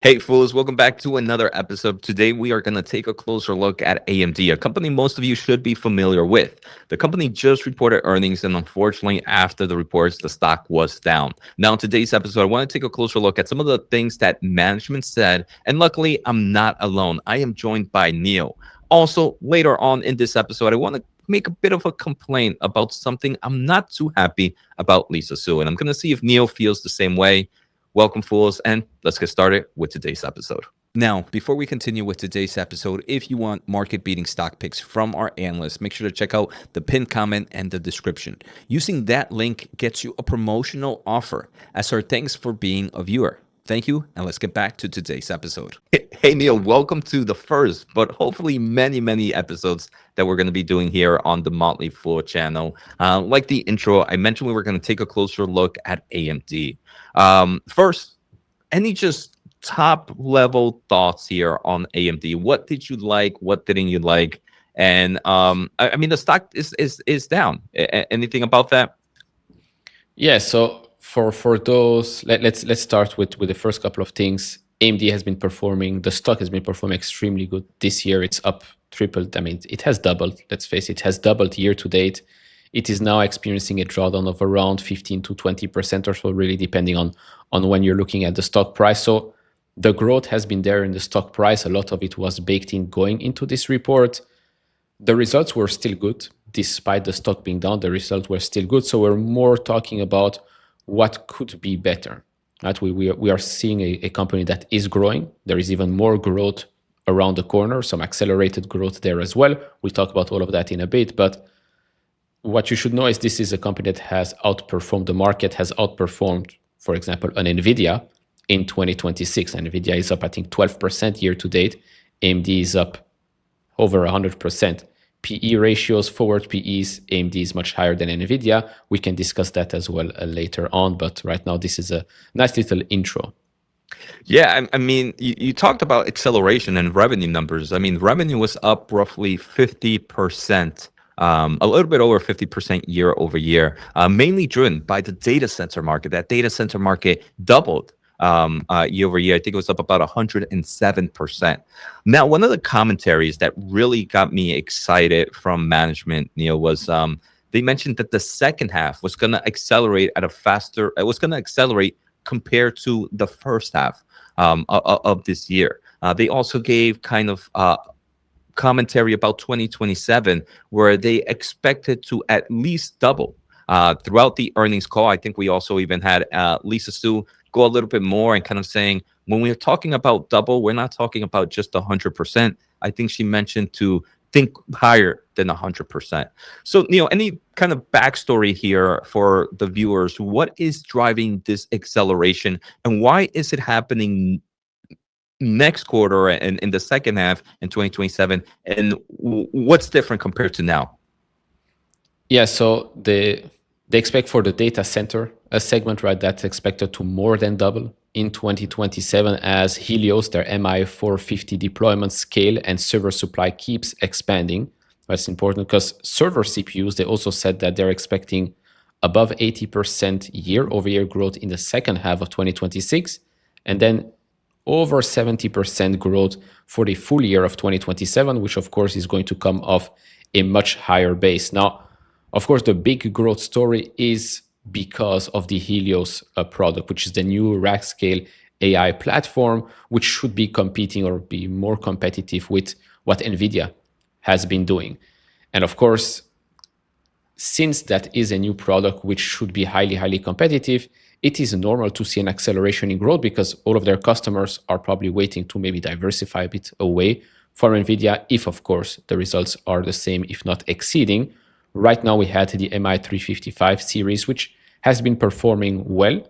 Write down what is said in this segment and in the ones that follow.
Hey, fools, welcome back to another episode. Today, we are going to take a closer look at AMD, a company most of you should be familiar with. The company just reported earnings, and unfortunately, after the reports, the stock was down. Now, in today's episode, I want to take a closer look at some of the things that management said, and luckily, I'm not alone. I am joined by Neil. Also, later on in this episode, I want to make a bit of a complaint about something I'm not too happy about Lisa Su, and I'm going to see if Neil feels the same way. Welcome, fools, and let's get started with today's episode. Now, before we continue with today's episode, if you want market-beating stock picks from our analysts, make sure to check out the pinned comment and the description. Using that link gets you a promotional offer as our thanks for being a viewer. Thank you, and let's get back to today's episode. Hey, Neil, welcome to the first, but hopefully many episodes that we're going to be doing here on the Motley Fool channel. Like the intro, I mentioned we were going to take a closer look at AMD. First, any just top level thoughts here on AMD? What did you like? What didn't you like? And I mean, the stock is down. Anything about that? Yeah, so for those, let's start with the first couple of things. AMD has been performing, the stock has been performing extremely good this year. It's up tripled. I mean, it has doubled. Let's face it, has doubled year to date. It is now experiencing a drawdown of around 15 to 20% or so, really depending on when you're looking at the stock price. So the growth has been there in the stock price. A lot of it was baked in going into this report. The results were still good. Despite the stock being down, the results were still good. So we're more talking about what could be better. Right? We are seeing a company that is growing. There is even more growth around the corner, some accelerated growth there as well. We'll talk about all of that in a bit. But what you should know is this is a company that has outperformed the market, has outperformed, for example, an NVIDIA in 2026. NVIDIA is up, I think, 12% year to date. AMD is up over 100%. PE ratios, forward PEs, AMD is much higher than NVIDIA. We can discuss that as well later on, but right now this is a nice little intro. Yeah, I mean, you talked about acceleration and revenue numbers. I mean, revenue was up roughly 50%, a little bit over 50% year over year, mainly driven by the data center market. That data center market doubled year over year. I think it was up about 107%. Now, one of the commentaries that really got me excited from management, Neil, was they mentioned that the second half was going to accelerate at a faster, it was going to accelerate compared to the first half of this year. They also gave kind of commentary about 2027, where they expected to at least double throughout the earnings call. I think we also even had Lisa Su go a little bit more and kind of saying, when we're talking about double, we're not talking about just 100%. I think she mentioned to think higher than 100%. So, Neil, any kind of backstory here for the viewers? What is driving this acceleration, and why is it happening next quarter and in the second half in 2027? And what's different compared to now? Yeah, so they expect for the data center, a segment, right, that's expected to more than double in 2027 as Helios, their MI450 deployment scale and server supply keeps expanding. That's important because server CPUs, they also said that they're expecting above 80% year-over-year growth in the second half of 2026, and then over 70% growth for the full year of 2027, which of course is going to come off a much higher base. Now, of course, the big growth story is because of the Helios product, which is the new rack scale AI platform, which should be competing or be more competitive with what NVIDIA has been doing. And of course, since that is a new product which should be highly competitive, it is normal to see an acceleration in growth because all of their customers are probably waiting to maybe diversify a bit away from NVIDIA if, of course, the results are the same, if not exceeding. Right now, we had the MI355 series, which has been performing well.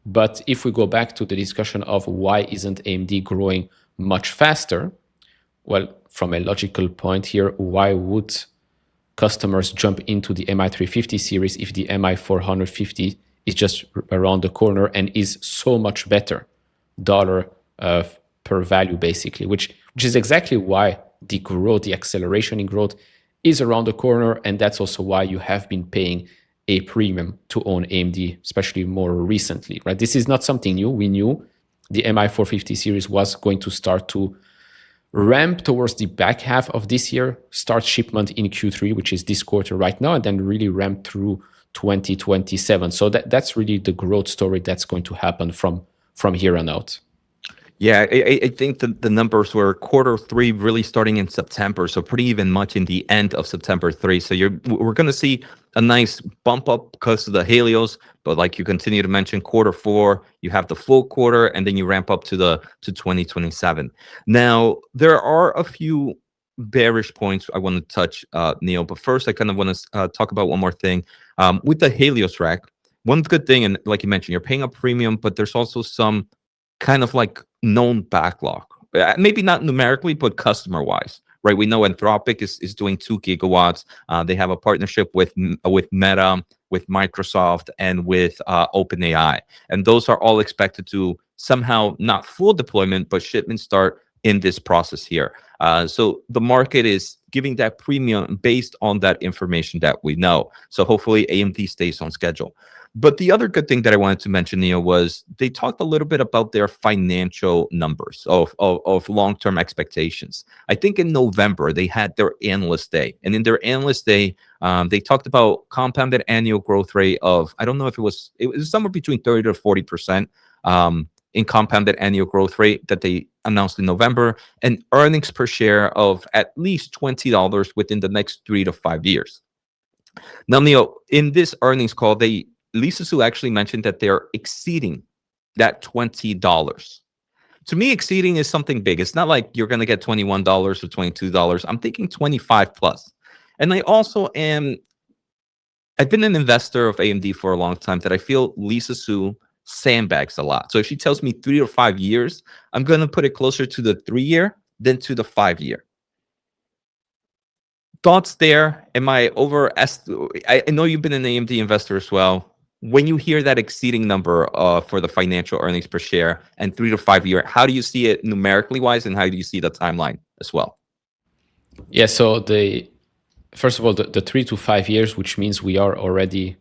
But if we go back to the discussion of why isn't AMD growing much faster, well, from a logical point here, why would customers jump into the MI350 series if the MI450 is just around the corner and is so much better dollar per value, basically, which is exactly why the growth, the acceleration in growth is around the corner. And that's also why you have been paying a premium to own AMD, especially more recently, right? This is not something new. We knew the MI450 series was going to start to ramp towards the back half of this year, start shipment in Q3, which is this quarter right now, and then really ramp through 2027. So that's really the growth story that's going to happen from here on out. Yeah, I think the numbers were Q3 really starting in September, so pretty even much in the end of September 3. So we're going to see a nice bump up because of the Helios, but like you continue to mention, Q4 you have the full quarter, and then you ramp up to 2027. Now there are a few bearish points I want to touch, Neil, but first I kind of want to talk about one more thing with the Helios rack. One good thing, and like you mentioned, you're paying a premium, but there's also some kind of like known backlog, maybe not numerically, but customer wise, right? We know Anthropic is doing 2 gigawatts. They have a partnership with Meta, with Microsoft, and with OpenAI, and those are all expected to somehow, not full deployment, but shipments start in this process here. So the market is giving that premium based on that information that we know. So hopefully AMD stays on schedule. But the other good thing that I wanted to mention, Neil, was they talked a little bit about their financial numbers of long-term expectations. I think in November, they had their analyst day. And in their analyst day, they talked about compounded annual growth rate of, I don't know if it was somewhere between 30 to 40% in compounded annual growth rate that they announced in November, and earnings per share of at least $20 within the next 3 to 5 years. Now, Neil, in this earnings call, Lisa Su actually mentioned that they're exceeding that $20. To me, exceeding is something big. It's not like you're going to get $21 or $22. I'm thinking 25 plus. And I've been an investor of AMD for a long time that I feel Lisa Su sandbags a lot. So if she tells me 3 or 5 years, I'm going to put it closer to the 3-year than to the 5-year. Thoughts there? Am I I know you've been an AMD investor as well. When you hear that exceeding number for the financial earnings per share and 3 to 5 year, how do you see it numerically wise, and how do you see the timeline as well? Yeah, so first of all, the 3 to 5 years, which means we are already,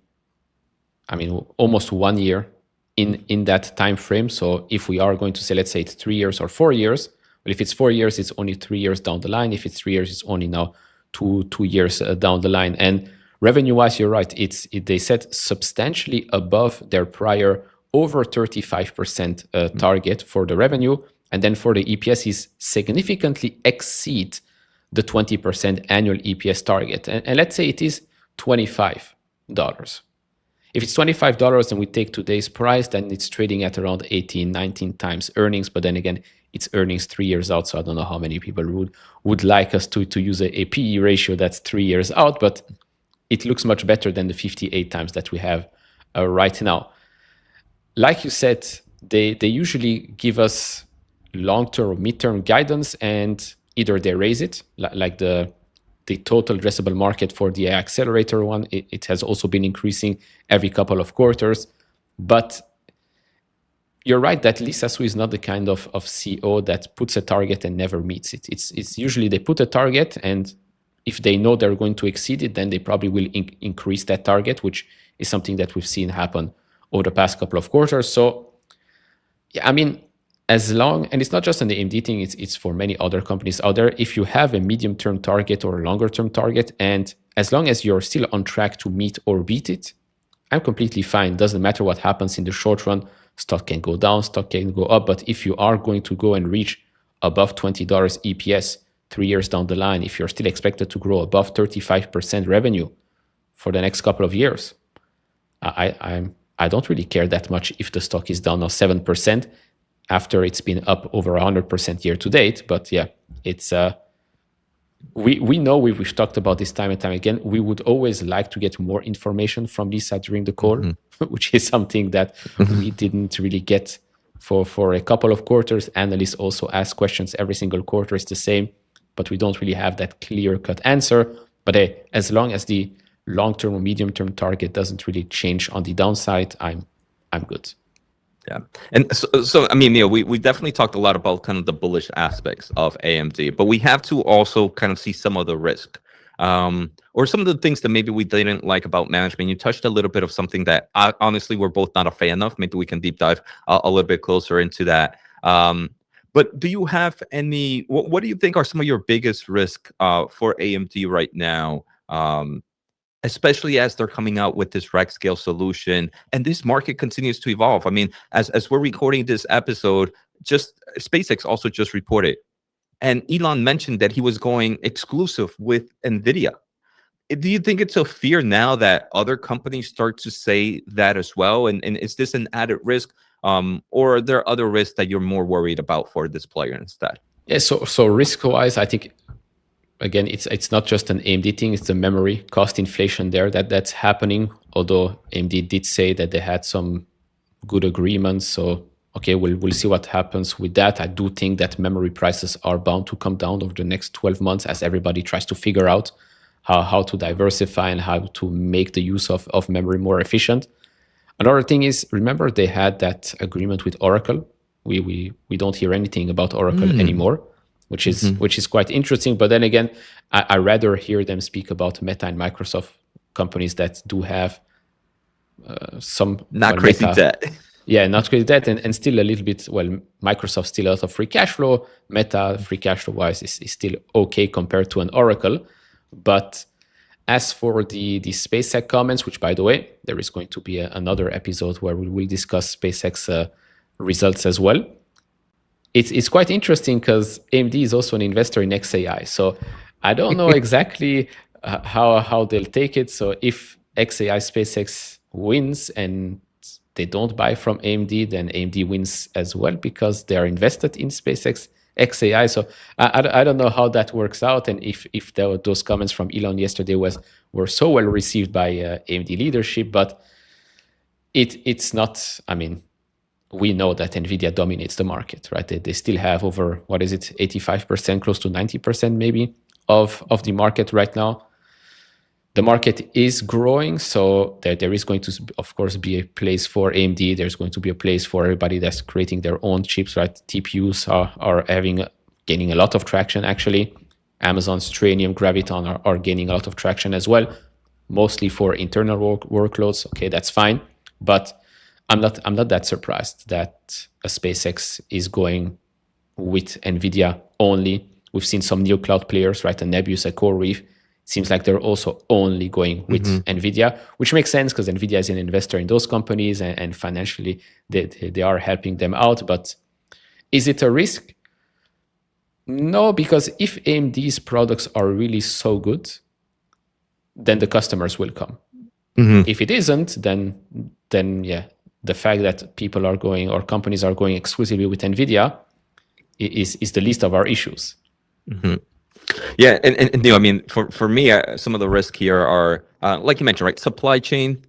almost 1 year in that time frame. So if we are going to say, let's say it's 3 years or 4 years, well, if it's 4 years, it's only 3 years down the line. If it's 3 years, it's only now two years down the line. And revenue-wise, you're right. They set substantially above their prior over 35% target for the revenue, and then for the EPS is significantly exceed the 20% annual EPS target. And let's say it is $25. If it's $25 and we take today's price, then it's trading at around 18, 19 times earnings. But then again, it's earnings 3 years out. So I don't know how many people would like us to use a PE ratio that's 3 years out, but it looks much better than the 58 times that we have right now. Like you said, they usually give us long-term or mid-term guidance, and either they raise it, like the total addressable market for the AI accelerator one. It has also been increasing every couple of quarters. But you're right that Lisa Su is not the kind of CEO that puts a target and never meets it. It's usually they put a target, and if they know they're going to exceed it, then they probably will increase that target, which is something that we've seen happen over the past couple of quarters. So, yeah, as long, and it's not just an AMD thing, it's for many other companies out there. If you have a medium-term target or a longer-term target, and as long as you're still on track to meet or beat it, I'm completely fine. Doesn't matter what happens in the short run. Stock can go down, stock can go up. But if you are going to go and reach above $20 EPS 3 years down the line, if you're still expected to grow above 35% revenue for the next couple of years, I don't really care that much if the stock is down now 7%. After it's been up over 100% year to date. But yeah, it's we know we've talked about this time and time again. We would always like to get more information from Lisa during the call, which is something that we didn't really get for a couple of quarters. Analysts also ask questions every single quarter. It's the same, but we don't really have that clear-cut answer. But hey, as long as the long-term or medium-term target doesn't really change on the downside, I'm good. Yeah. And so Neil, we definitely talked a lot about kind of the bullish aspects of AMD, but we have to also kind of see some of the risk. or some of the things that maybe we didn't like about management. You touched a little bit of something that honestly we're both not a fan of. Maybe we can deep dive a little bit closer into that. But do you have any? What do you think are some of your biggest risks for AMD right now? Especially as they're coming out with this rack scale solution and this market continues to evolve. I mean, as we're recording this episode, just SpaceX also just reported, and Elon mentioned that he was going exclusive with NVIDIA. Do you think it's a fear now that other companies start to say that as well? And is this an added risk? Or are there other risks that you're more worried about for this player instead? Yeah, so risk-wise, I think, again, it's not just an AMD thing, it's the memory cost inflation there that's happening, although AMD did say that they had some good agreements. So, okay, we'll see what happens with that. I do think that memory prices are bound to come down over the next 12 months as everybody tries to figure out how to diversify and how to make the use of memory more efficient. Another thing is, remember they had that agreement with Oracle. We don't hear anything about Oracle anymore, which is quite interesting. But then again, I rather hear them speak about Meta and Microsoft, companies that do have some crazy debt. Yeah, not crazy debt, and still a little bit. Well, Microsoft still a lot of free cash flow. Meta, free cash flow wise, is still okay compared to an Oracle. But as for the SpaceX comments, which by the way, there is going to be another episode where we will discuss SpaceX results as well. It's quite interesting because AMD is also an investor in XAI. So I don't know exactly how they'll take it. So if XAI SpaceX wins and they don't buy from AMD, then AMD wins as well because they are invested in SpaceX XAI. So I don't know how that works out, and if those comments from Elon yesterday were so well received by AMD leadership. But it's not. I mean, we know that NVIDIA dominates the market, right? They still have over, 85%, close to 90% maybe of the market right now. The market is growing, so there is going to, of course, be a place for AMD. There's going to be a place for everybody that's creating their own chips, right? TPUs are gaining a lot of traction, actually. Amazon's Trainium, Graviton are gaining a lot of traction as well, mostly for internal workloads. Okay, that's fine, but I'm not that surprised that a SpaceX is going with NVIDIA only. We've seen some new cloud players, right? A Nebius, a CoreWeave. Seems like they're also only going with NVIDIA, which makes sense because NVIDIA is an investor in those companies and financially they are helping them out. But is it a risk? No, because if AMD's products are really so good, then the customers will come. If it isn't, then yeah, the fact that people are going or companies are going exclusively with NVIDIA is the least of our issues. Yeah, and I mean, for me, some of the risks here are, like you mentioned, right? Supply chain,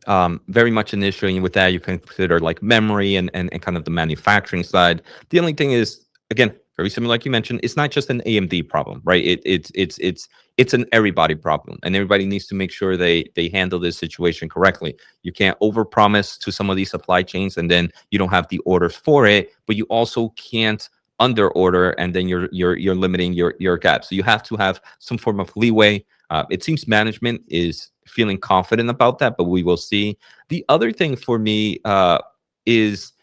very much an issue. And with that, you can consider like memory and kind of the manufacturing side. The only thing is, again, very similar, like you mentioned, it's not just an AMD problem, right? It's an everybody problem, and everybody needs to make sure they handle this situation correctly. You can't overpromise to some of these supply chains, and then you don't have the orders for it. But you also can't under order, and then you're limiting your gap. So you have to have some form of leeway. It seems management is feeling confident about that, but we will see. The other thing for me is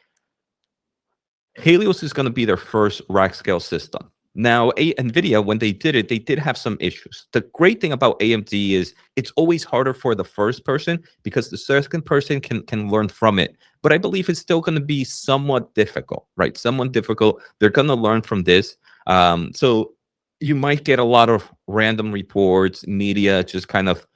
Helios is going to be their first rack scale system. Now, NVIDIA, when they did have some issues. The great thing about AMD is it's always harder for the first person because the second person can learn from it. But I believe it's still going to be somewhat difficult, right? Somewhat difficult. They're going to learn from this. So you might get a lot of random reports, media, just kind of,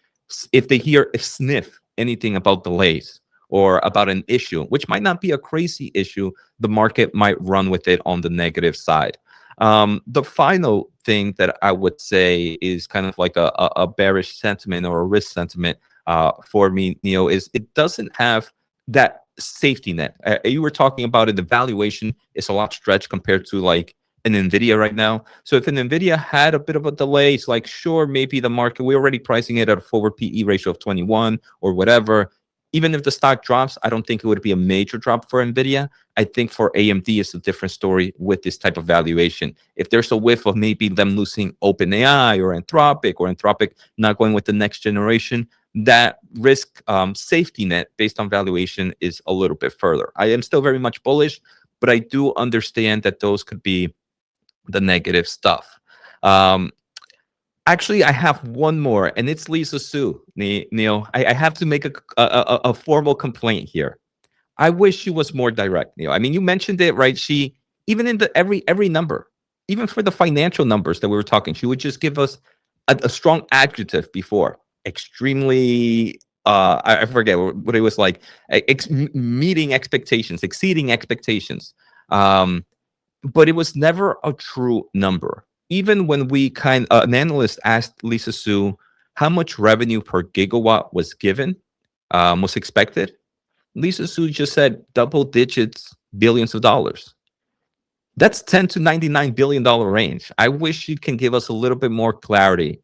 if they sniff anything about delays or about an issue, which might not be a crazy issue, the market might run with it on the negative side. The final thing that I would say is kind of like a bearish sentiment or a risk sentiment for me, Neo, is it doesn't have that safety net. You were talking about it, the valuation is a lot stretched compared to like an NVIDIA right now. So if an NVIDIA had a bit of a delay, it's like, sure, maybe the market, we're already pricing it at a forward PE ratio of 21 or whatever. even if the stock drops, I don't think it would be a major drop for NVIDIA. I think for AMD, it's a different story with this type of valuation. If there's a whiff of maybe them losing OpenAI or Anthropic not going with the next generation, that risk safety net based on valuation is a little bit further. I am still very much bullish, but I do understand that those could be the negative stuff. Actually, I have one more, and it's Lisa Su. Neil, I have to make a formal complaint here. I wish she was more direct, Neil. I mean, you mentioned it, right? She, even in the every number, even for the financial numbers that we were talking, she would just give us a strong adjective before. Extremely, I forget what it was like, meeting expectations, exceeding expectations. But it was never a true number. Even when we an analyst asked Lisa Su how much revenue per gigawatt was given, was expected, Lisa Su just said double digits, billions of dollars. That's 10 to $99 billion range. I wish you can give us a little bit more clarity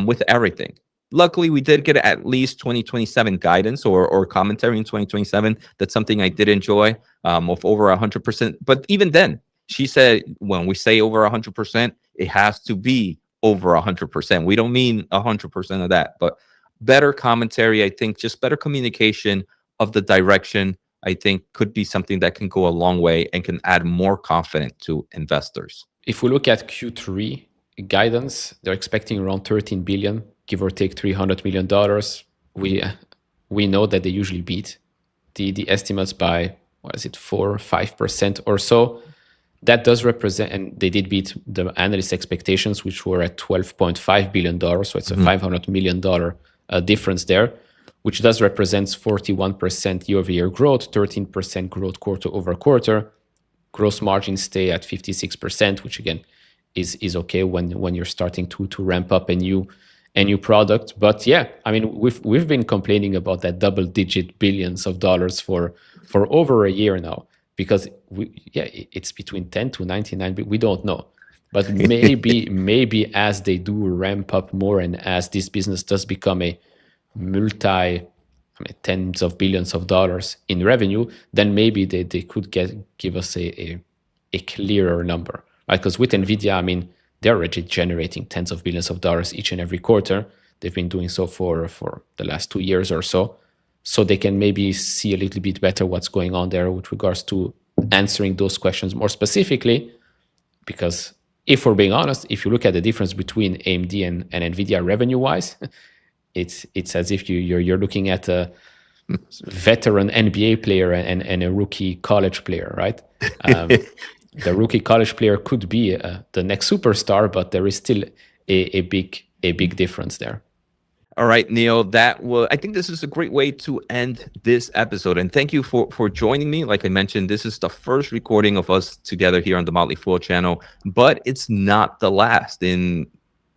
with everything. Luckily, we did get at least 2027 guidance or commentary in 2027. That's something I did enjoy, of over 100%. But even then, she said, when we say over 100%, it has to be over 100%. We don't mean 100% of that, but better commentary, I think, just better communication of the direction, I think could be something that can go a long way and can add more confidence to investors. If we look at Q3 guidance, they're expecting around 13 billion, give or take $300 million. We know that they usually beat the estimates by, 4 or 5% or so. That does represent, and they did beat the analyst expectations, which were at $12.5 billion. So it's a $500 million difference there, which does represent 41% year-over-year growth, 13% growth quarter over quarter. Gross margins stay at 56%, which again is okay when you're starting to ramp up a new product. But yeah, I mean, we've been complaining about that double-digit billions of dollars for over a year now, because it's between 10 to 99. But we don't know. But maybe as they do ramp up more, and as this business does become a tens of billions of dollars in revenue, then maybe they could give us a clearer number, right? Because with NVIDIA, I mean, they're already generating tens of billions of dollars each and every quarter. They've been doing so for the last 2 years or so. So they can maybe see a little bit better what's going on there with regards to answering those questions more specifically. Because if we're being honest, if you look at the difference between AMD and NVIDIA revenue-wise, it's as if you're looking at a veteran NBA player and a rookie college player, right? The rookie college player could be the next superstar, but there is still a big difference there. All right, Neil, I think this is a great way to end this episode. And thank you for joining me. Like I mentioned, this is the first recording of us together here on the Motley Fool channel, but it's not the last. In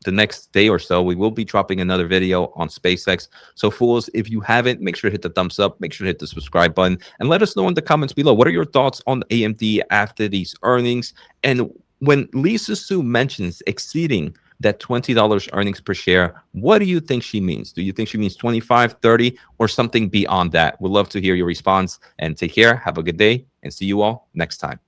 the next day or so, we will be dropping another video on SpaceX. So fools, if you haven't, make sure to hit the thumbs up, make sure to hit the subscribe button, and let us know in the comments below, what are your thoughts on AMD after these earnings? And when Lisa Su mentions exceeding that $20 earnings per share, what do you think she means? Do you think she means 25, 30, or something beyond that? We'd love to hear your response, and take care. Have a good day, and see you all next time.